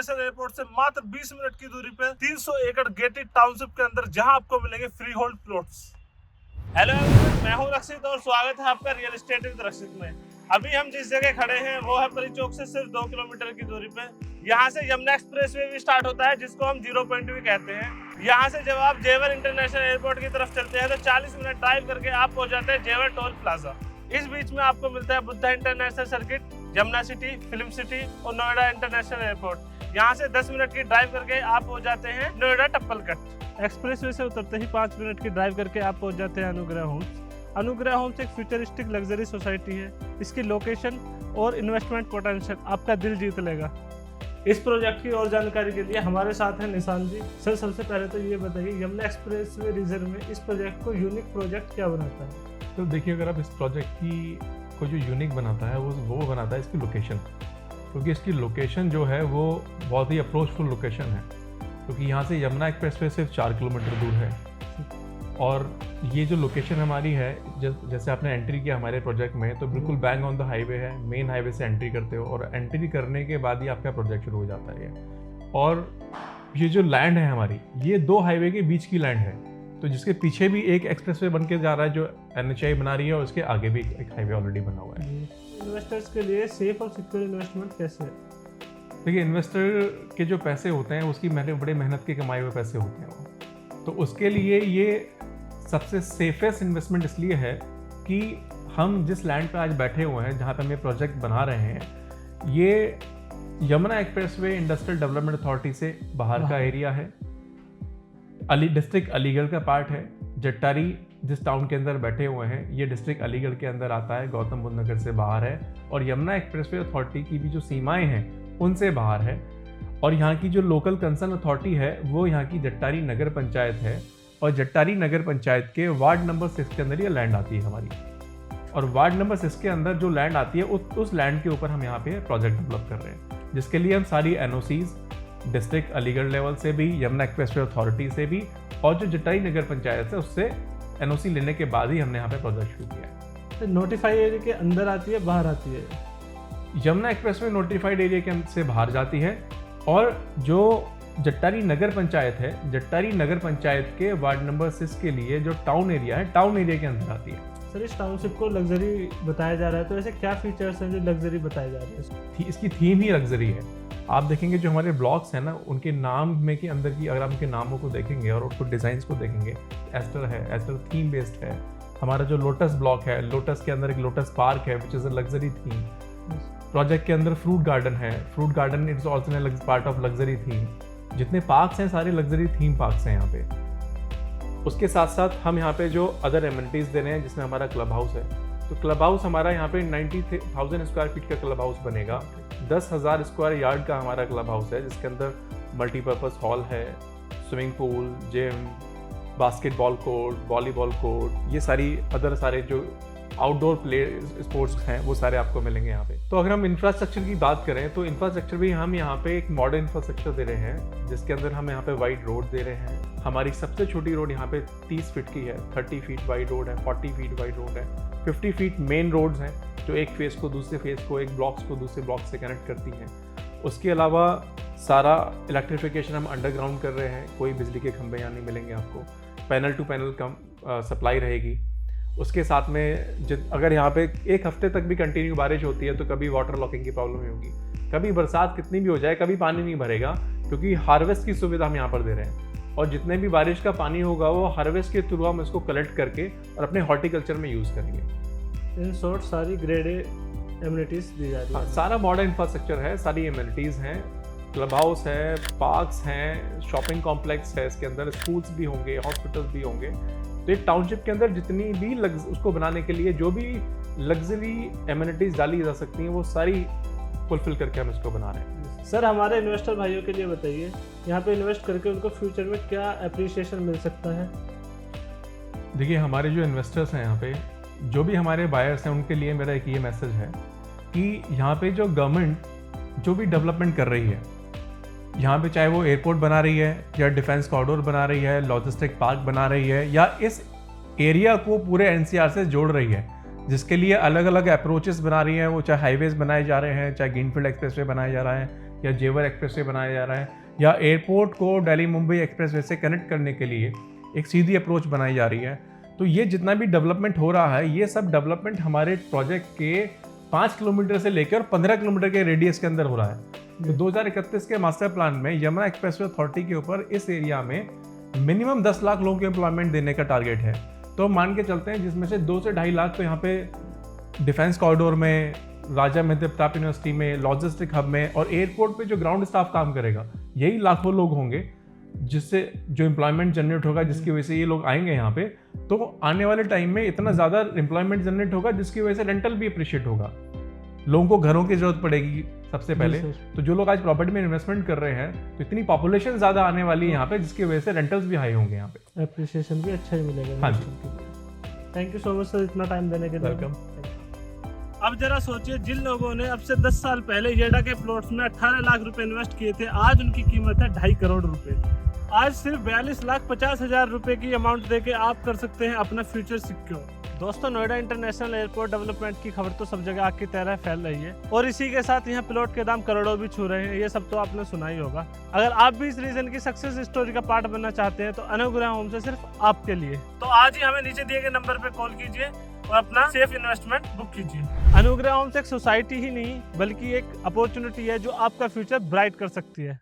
International airport से मात्र 20 minute की दूरी पे 300 एकड़ गेटेड टाउनशिप के अंदर जहां आपको मिलेंगे free hold plots. Hello everyone, मैं हूं रक्षित और स्वागत है आपका रियल एस्टेट विद रक्षित में। अभी हम जिस जगह खड़े हैं वो है परी चौक से सिर्फ 2 किलोमीटर की दूरी पे। यहाँ से यमुना एक्सप्रेसवे भी स्टार्ट होता है जिसको हम 0 पॉइंट भी कहते हैं। यहाँ से जब आप जेवर इंटरनेशनल एयरपोर्ट की तरफ चलते हैं तो 40 मिनट ड्राइव करके आप पहुंच जाते हैं जेवर टोल प्लाजा। इस बीच में आपको मिलता है Buddha international circuit, Yamuna city, film city और नोएडा इंटरनेशनल एयरपोर्ट। यहाँ से 10 मिनट की ड्राइव करके आप पहुंच जाते हैं नोएडा टप्पलकट। एक्सप्रेसवे से उतरते ही 5 मिनट की ड्राइव करके आप पहुंच जाते हैं अनुग्रह होम्स। अनुग्रह होम्स एक फ्यूचरिस्टिक लग्जरी सोसाइटी है। इसकी लोकेशन और इन्वेस्टमेंट पोटेंशियल आपका दिल जीत लेगा। इस प्रोजेक्ट की और जानकारी के लिए हमारे साथ हैं निशान जी। सर, सबसे पहले तो ये बताइए, यमुना एक्सप्रेसवे रीजन में इस प्रोजेक्ट को यूनिक प्रोजेक्ट क्या बनाता है? तो देखिए, अगर आप इस प्रोजेक्ट की को जो यूनिक बनाता है वो बनाता है इसकी लोकेशन, क्योंकि इसकी लोकेशन जो है वो बहुत ही अप्रोचफुल लोकेशन है। क्योंकि यहाँ से यमुना एक्सप्रेसवे सिर्फ 4 किलोमीटर दूर है और ये जो लोकेशन हमारी है, जैसे आपने एंट्री किया हमारे प्रोजेक्ट में तो बिल्कुल बैंग ऑन द हाईवे है। मेन हाईवे से एंट्री करते हो और एंट्री करने के बाद ही आपका प्रोजेक्ट शुरू हो जाता है। और ये जो लैंड है हमारी, ये 2 हाईवे के बीच की लैंड है। तो जिसके पीछे भी एक एक्सप्रेसवे बन के जा रहा है जो NHAI बना रही है और उसके आगे भी एक हाईवे ऑलरेडी बना हुआ है। इन्वेस्टर्स के लिए सेफ और सिक्योर इन्वेस्टमेंट कैसे है? देखिए, इन्वेस्टर के जो पैसे होते हैं उसकी बड़े मेहनत के कमाए हुए पैसे होते हैं वो। तो उसके लिए ये सबसे सेफेस्ट इन्वेस्टमेंट इसलिए है कि हम जिस लैंड पर आज बैठे हुए हैं, जहाँ पे हम ये प्रोजेक्ट बना रहे हैं, ये Yamuna expressway industrial development authority से बाहर का एरिया है। डिस्ट्रिक्ट अलीगढ़ का पार्ट है। जट्टारी जिस टाउन के अंदर बैठे हुए हैं ये डिस्ट्रिक्ट अलीगढ़ के अंदर आता है, गौतम बुद्ध नगर से बाहर है। और यमुना एक्सप्रेसवे अथॉरिटी की भी जो सीमाएं हैं उनसे बाहर है। और यहाँ की जो लोकल कंसर्न अथॉरिटी है वो यहाँ की जट्टारी नगर पंचायत है। और जट्टारी नगर पंचायत के वार्ड नंबर 6 के अंदर ये लैंड आती है हमारी। और वार्ड नंबर 6 के अंदर जो लैंड आती है उस लैंड के ऊपर हम यहाँ पे प्रोजेक्ट डेवलप कर रहे हैं, जिसके लिए हम सारी NOCs डिस्ट्रिक्ट अलीगढ़ लेवल से भी, यमुना एक्सप्रेसवे अथॉरिटी से भी और जो जट्टारी नगर पंचायत है उससे NOC लेने के बाद ही हमने यहाँ पे प्रोजेक्ट शुरू किया है। तो नोटिफाइड एरिया के अंदर आती है, बाहर आती है? यमुना एक्सप्रेसवे नोटिफाइड एरिया के से बाहर जाती है। और जो जट्टारी नगर पंचायत है, जट्टारी नगर पंचायत के वार्ड नंबर 6 के लिए जो टाउन एरिया है, टाउन एरिया के अंदर आती है। सर, इस टाउनशिप को लग्जरी बताया जा रहा है, तो ऐसे क्या फीचर्स हैं जो लग्जरी बताए जा रहे हैं? इसकी थीम ही लग्जरी है। आप देखेंगे जो हमारे ब्लॉक्स हैं ना, उनके नाम में के अंदर की अगर आप उनके नामों को देखेंगे और उनको डिज़ाइंस को देखेंगे, एस्टर है, एस्टर थीम बेस्ड है। हमारा जो लोटस ब्लॉक है, लोटस के अंदर एक लोटस पार्क है which is a luxury theme. Project के अंदर फ्रूट गार्डन है, fruit garden it's also part of luxury theme. जितने पार्क्स हैं सारे लग्जरी थीम पार्क्स हैं यहाँ पे। उसके साथ साथ हम यहाँ पे जो अदर एमिनिटीज़ दे रहे हैं, जिसमें हमारा क्लब हाउस है। तो क्लब हाउस हमारा यहाँ पे 90,000 स्क्वायर फीट का क्लब हाउस बनेगा। 10,000 स्क्वायर यार्ड का हमारा क्लब हाउस है, जिसके अंदर मल्टीपर्पज़ हॉल है, swimming pool, gym, basketball court, volleyball court, ये सारी अदर सारे जो आउटडोर प्ले स्पोर्ट्स हैं वो सारे आपको मिलेंगे यहाँ पे। तो अगर हम इंफ्रास्ट्रक्चर की बात करें तो इंफ्रास्ट्रक्चर भी हम यहाँ पे एक मॉडर्न इंफ्रास्ट्रक्चर दे रहे हैं, जिसके अंदर हम यहाँ पे वाइड रोड दे रहे हैं। हमारी सबसे छोटी रोड यहाँ पे 30 फीट की है, 30 फीट वाइड रोड है, 40 फीट वाइड रोड है, 50 फीट मेन रोड्स हैं जो एक फेस को दूसरे फेस को, एक ब्लॉक्स को दूसरे ब्लॉक से कनेक्ट करती हैं। उसके अलावा सारा इलेक्ट्रिफिकेशन हम अंडरग्राउंड कर रहे हैं, कोई बिजली के खंभे यहाँ नहीं मिलेंगे आपको। Panel to panel come supply रहेगी। उसके साथ में अगर यहाँ पे एक हफ्ते तक भी कंटिन्यू बारिश होती है तो कभी वाटर लॉकिंग की प्रॉब्लम नहीं होगी। कभी बरसात कितनी भी हो जाए कभी पानी नहीं भरेगा, क्योंकि हार्वेस्ट की सुविधा हम यहाँ पर दे रहे हैं। और जितने भी बारिश का पानी होगा वो हार्वेस्ट के थ्रू हम इसको कलेक्ट करके और अपने हॉर्टिकल्चर में यूज़ करेंगे। इन शॉर्ट सारी ग्रेड ए एमिनिटीज दी जा रही है। सारा मॉडर्न इंफ्रास्ट्रक्चर है, सारी एमिनिटीज़ हैं, क्लब हाउस है, पार्क्स हैं, शॉपिंग कॉम्प्लेक्स है, इसके अंदर स्कूल्स भी होंगे, हॉस्पिटल्स भी होंगे। तो एक टाउनशिप के अंदर जितनी भी उसको बनाने के लिए जो भी लग्जरी एमिनिटीज़ डाली जा सकती हैं वो सारी फुलफिल करके हम इसको बना रहे हैं। सर, हमारे इन्वेस्टर भाइयों के लिए बताइए, यहाँ पे इन्वेस्ट करके उनको फ्यूचर में क्या अप्रिसिएशन मिल सकता है? देखिए, हमारे जो इन्वेस्टर्स हैं यहाँ पे, जो भी हमारे बायर्स हैं, उनके लिए मेरा एक ये मैसेज है कि यहाँ पे जो गवर्नमेंट जो भी डेवलपमेंट कर रही है यहाँ पे, चाहे वो एयरपोर्ट बना रही है या डिफेंस कॉरिडोर बना रही है, लॉजिस्टिक पार्क बना रही है, या इस एरिया को पूरे NCR से जोड़ रही है, जिसके लिए अलग अलग अप्रोचेस बना रही हैं, वो चाहे हाईवेज बनाए जा रहे हैं, चाहे ग्रीनफील्ड एक्सप्रेसवे बनाया जा रहा है, या जेवर एक्सप्रेसवे बनाया जा रहा है, या एयरपोर्ट को दिल्ली मुंबई एक्सप्रेसवे से कनेक्ट करने के लिए एक सीधी अप्रोच बनाई जा रही है। तो ये जितना भी डेवलपमेंट हो रहा है, ये सब डेवलपमेंट हमारे प्रोजेक्ट के 5 किलोमीटर से लेकर और 15 किलोमीटर के रेडियस के अंदर हो रहा है। तो 2031 के मास्टर प्लान में यमुना एक्सप्रेसवे अथॉरिटी के ऊपर इस एरिया में मिनिमम 10 लाख लोगों को एम्प्लॉयमेंट देने का टारगेट है। तो मान के चलते हैं जिसमें से 2 से 2.5 लाख तो यहाँ पे डिफेंस कॉरिडोर में, राजा महेंद्र प्रताप यूनिवर्सिटी में, लॉजिस्टिक हब में, और एयरपोर्ट पे जो ग्राउंड स्टाफ काम करेगा, यही लाखों लोग होंगे जिससे जो एम्प्लॉयमेंट जनरेट होगा, जिसकी वजह से ये लोग आएंगे यहाँ पे। तो आने वाले टाइम में इतना ज़्यादा एम्प्लॉयमेंट जनरेट होगा जिसकी वजह से रेंटल भी अप्रिशिएट होगा, लोगों को घरों की जरूरत पड़ेगी सबसे पहले। तो जो लोग आज प्रॉपर्टी में इन्वेस्टमेंट कर रहे हैं, तो इतनी पॉपुलेशन ज़्यादा आने वाली है यहाँ पे, जिसकी वजह से रेंटल्स भी हाई होंगे यहाँ पे, अप्रिसिएशन भी अच्छा ही मिलेगा। हाँ जी। Thank you so much sir इतना टाइम देने के लिए। वेलकम। अब जरा सोचिए, जिन लोगों ने अब से 10 साल पहले येडा के प्लॉट्स में 18 लाख रुपए इन्वेस्ट किए थे, आज उनकी कीमत है 2.5 करोड़ रुपए। आज सिर्फ 42,50,000 रुपए की अमाउंट देके आप कर सकते हैं अपना फ्यूचर सिक्योर। दोस्तों, नोएडा इंटरनेशनल एयरपोर्ट डेवलपमेंट की खबर तो सब जगह आग की तरह फैल रही है, और इसी के साथ यहाँ प्लॉट के दाम करोड़ों भी छू रहे हैं। ये सब तो आपने सुना ही होगा। अगर आप भी इस रीजन की सक्सेस स्टोरी का पार्ट बनना चाहते हैं तो अनुग्रह होम से सिर्फ आपके लिए। तो आज ही हमें नीचे दिए गए नंबर पे कॉल कीजिए और अपना सेफ इन्वेस्टमेंट बुक कीजिए। अनुग्रह होम्स एक सोसाइटी ही नहीं बल्कि एक अपॉर्चुनिटी है जो आपका फ्यूचर ब्राइट कर सकती है।